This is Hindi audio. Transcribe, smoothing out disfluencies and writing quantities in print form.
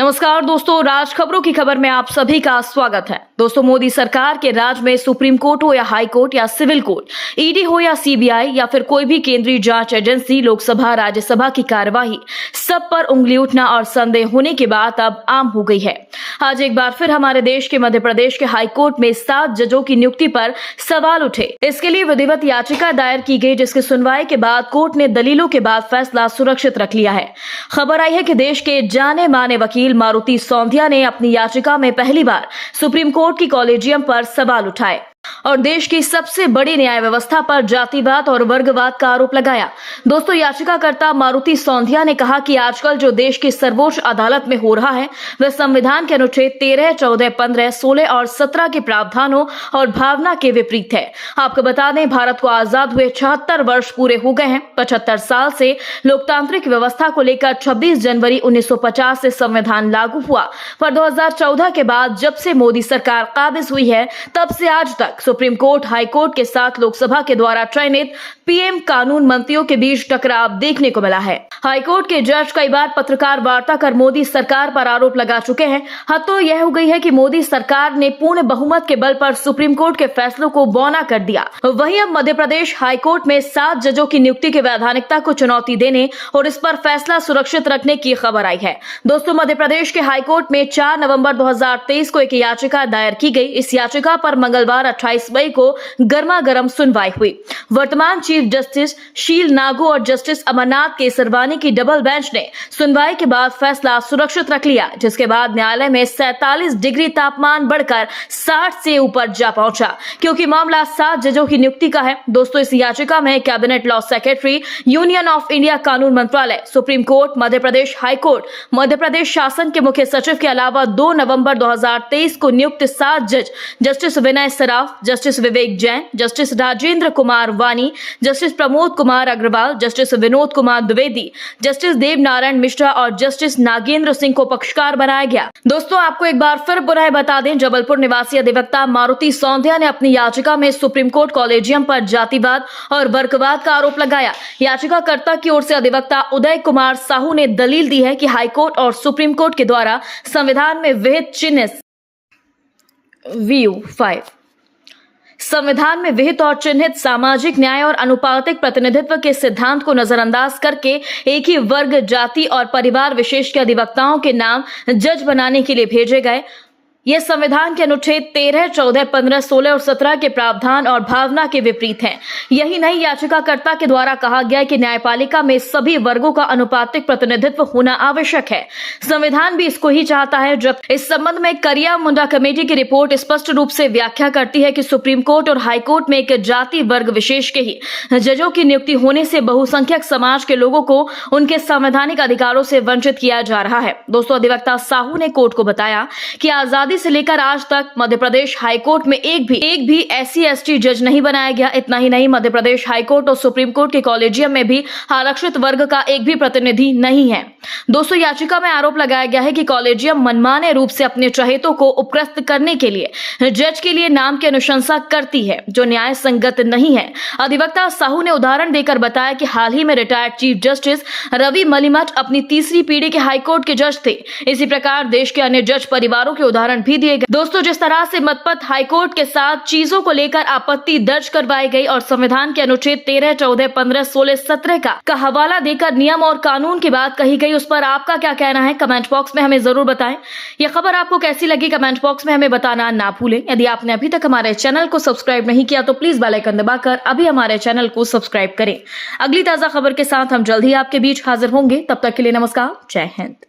नमस्कार दोस्तों, राज खबरों की खबर में आप सभी का स्वागत है। दोस्तों, मोदी सरकार के राज में सुप्रीम कोर्ट हो या हाई कोर्ट या सिविल कोर्ट, ईडी हो या सीबीआई या फिर कोई भी केंद्रीय जांच एजेंसी, लोकसभा राज्यसभा की कार्यवाही, सब पर उंगली उठना और संदेह होने की बात अब आम हो गई है। आज एक बार फिर हमारे देश के मध्य प्रदेश के हाई कोर्ट में 7 जजों की नियुक्ति पर सवाल उठे। इसके लिए विधिवत याचिका दायर की गई, जिसकी सुनवाई के बाद कोर्ट ने दलीलों के बाद फैसला सुरक्षित रख लिया है। खबर आई है कि देश के जाने माने वकील मारुति सौंधिया ने अपनी याचिका में पहली बार सुप्रीम कोर्ट की कॉलेजियम पर सवाल उठाए और देश की सबसे बड़ी न्याय व्यवस्था पर जातिवाद और वर्गवाद का आरोप लगाया। दोस्तों, याचिकाकर्ता मारुति सौंधिया ने कहा कि आजकल जो देश की सर्वोच्च अदालत में हो रहा है वह संविधान के अनुच्छेद 13, 14, 15, 16 और 17 के प्रावधानों और भावना के विपरीत है। आपको बता दें, भारत को आजाद हुए 76 वर्ष पूरे हो गए हैं। 75 साल से लोकतांत्रिक व्यवस्था को लेकर 26 जनवरी 1950 से संविधान लागू हुआ, पर 2014 के बाद जब से मोदी सरकार काबिज हुई है तब से आज तक सुप्रीम कोर्ट, हाई कोर्ट के साथ लोकसभा के द्वारा चयनित पीएम कानून मंत्रियों के बीच टकराव देखने को मिला है। हाई कोर्ट के जज कई बार पत्रकार वार्ता कर मोदी सरकार पर आरोप लगा चुके हैं। हद तो यह हो गई है कि मोदी सरकार ने पूर्ण बहुमत के बल पर सुप्रीम कोर्ट के फैसलों को बौना कर दिया। वहीं अब मध्य प्रदेश हाई कोर्ट में 7 जजों की नियुक्ति की वैधानिकता को चुनौती देने और इस पर फैसला सुरक्षित रखने की खबर आई है। दोस्तों, मध्य प्रदेश के हाई कोर्ट में 4 नवंबर 2023 को एक याचिका दायर की गई। इस याचिका पर मंगलवार 28 मई को गर्मा गर्म सुनवाई हुई। वर्तमान चीफ जस्टिस शील नागू और जस्टिस अमरनाथ केसरवानी की डबल बेंच ने सुनवाई के बाद फैसला सुरक्षित रख लिया, जिसके बाद न्यायालय में 47 डिग्री तापमान बढ़कर 60 से ऊपर जा पहुंचा, क्योंकि मामला 7 जजों की नियुक्ति का है। दोस्तों, इस याचिका में cabinet law secretary, union of India कानून मंत्रालय, supreme court, Madhya Pradesh high court, Madhya Pradesh शासन के मुख्य सचिव के अलावा 2 नवंबर 2023 को नियुक्त 7 जज, justice Vinay Saraf, justice Vivek Jain, justice Rajendra Kumar Wani, justice Pramod Kumar Agarwal, justice Vinod Kumar Dwivedi, justice Dev Narayan Mishra और जस्टिस नागेंद्र सिंह को पक्षकार बनाया गया। दोस्तों, आपको एक बार फिर पुनः बता दें, जबलपुर निवासी अधिवक्ता मारुति सौंधिया ने अपनी याचिका में सुप्रीम कोर्ट कॉलेजियम पर जातिवाद और वर्गवाद का आरोप लगाया। याचिकाकर्ता की ओर से अधिवक्ता उदय कुमार साहू ने दलील दी है कि हाईकोर्ट और सुप्रीम कोर्ट के द्वारा संविधान में विहित चिन्ह व्यू 5 संविधान में विहित और चिन्हित सामाजिक न्याय और अनुपातिक प्रतिनिधित्व के सिद्धांत को नजरअंदाज करके एक ही वर्ग, जाति और परिवार विशेष के अधिवक्ताओं के नाम जज बनाने के लिए भेजे गए। यह संविधान के अनुच्छेद 13, 14, 15, 16 और 17 के प्रावधान और भावना के विपरीत हैं। यही नहीं, याचिकाकर्ता के द्वारा कहा गया कि न्यायपालिका में सभी वर्गों का अनुपातिक प्रतिनिधित्व होना आवश्यक है। संविधान भी इसको ही चाहता है। जब इस संबंध में करिया मुंडा कमेटी की रिपोर्ट स्पष्ट रूप से व्याख्या करती है कि सुप्रीम कोर्ट और हाई कोर्ट में एक जाति वर्ग विशेष के ही जजों की नियुक्ति होने से बहुसंख्यक समाज के लोगों को उनके संवैधानिक अधिकारों से वंचित किया जा रहा है। दोस्तों, अधिवक्ता साहू ने कोर्ट को बताया कि आजादी से लेकर आज तक मध्य प्रदेश हाई कोर्ट में एक भी SC/ST जज नहीं बनाया गया। इतना ही नहीं, मध्य प्रदेश हाई कोर्ट और सुप्रीम कोर्ट के कॉलेजियम में भी आरक्षित वर्ग का एक भी प्रतिनिधि नहीं है। दोस्तों, याचिका में आरोप लगाया गया है कि कॉलेजियम मनमाने रूप से अपने चहेतों को उपकृत करने के लिए जज के लिए नाम की अनुशंसा करती है, जो न्याय संगत नहीं है। अधिवक्ता साहू ने उदाहरण देकर बताया कि हाल ही में retired chief justice Ravi Malimath अपनी तीसरी पीढ़ी के हाई कोर्ट के जज थे। इसी प्रकार देश के अन्य जज परिवारों के उदाहरण भी दिए गए। दोस्तों, जिस तरह से मतपथ हाईकोर्ट के साथ चीजों को लेकर आपत्ति दर्ज करवाई गई और संविधान के अनुच्छेद 13, 14, 15, 16, 17 का हवाला देकर नियम और कानून की बात कही गई, उस पर आपका क्या कहना है? कमेंट बॉक्स में हमें जरूर बताएं। यह खबर आपको कैसी लगी, कमेंट बॉक्स में हमें बताना ना भूलें। यदि आपने अभी तक हमारे चैनल को सब्सक्राइब नहीं किया तो प्लीज बेल आइकन दबाकर अभी हमारे चैनल को सब्सक्राइब करें। अगली ताजा खबर के साथ हम जल्द ही आपके बीच हाजिर होंगे। तब तक के लिए नमस्कार, जय हिंद।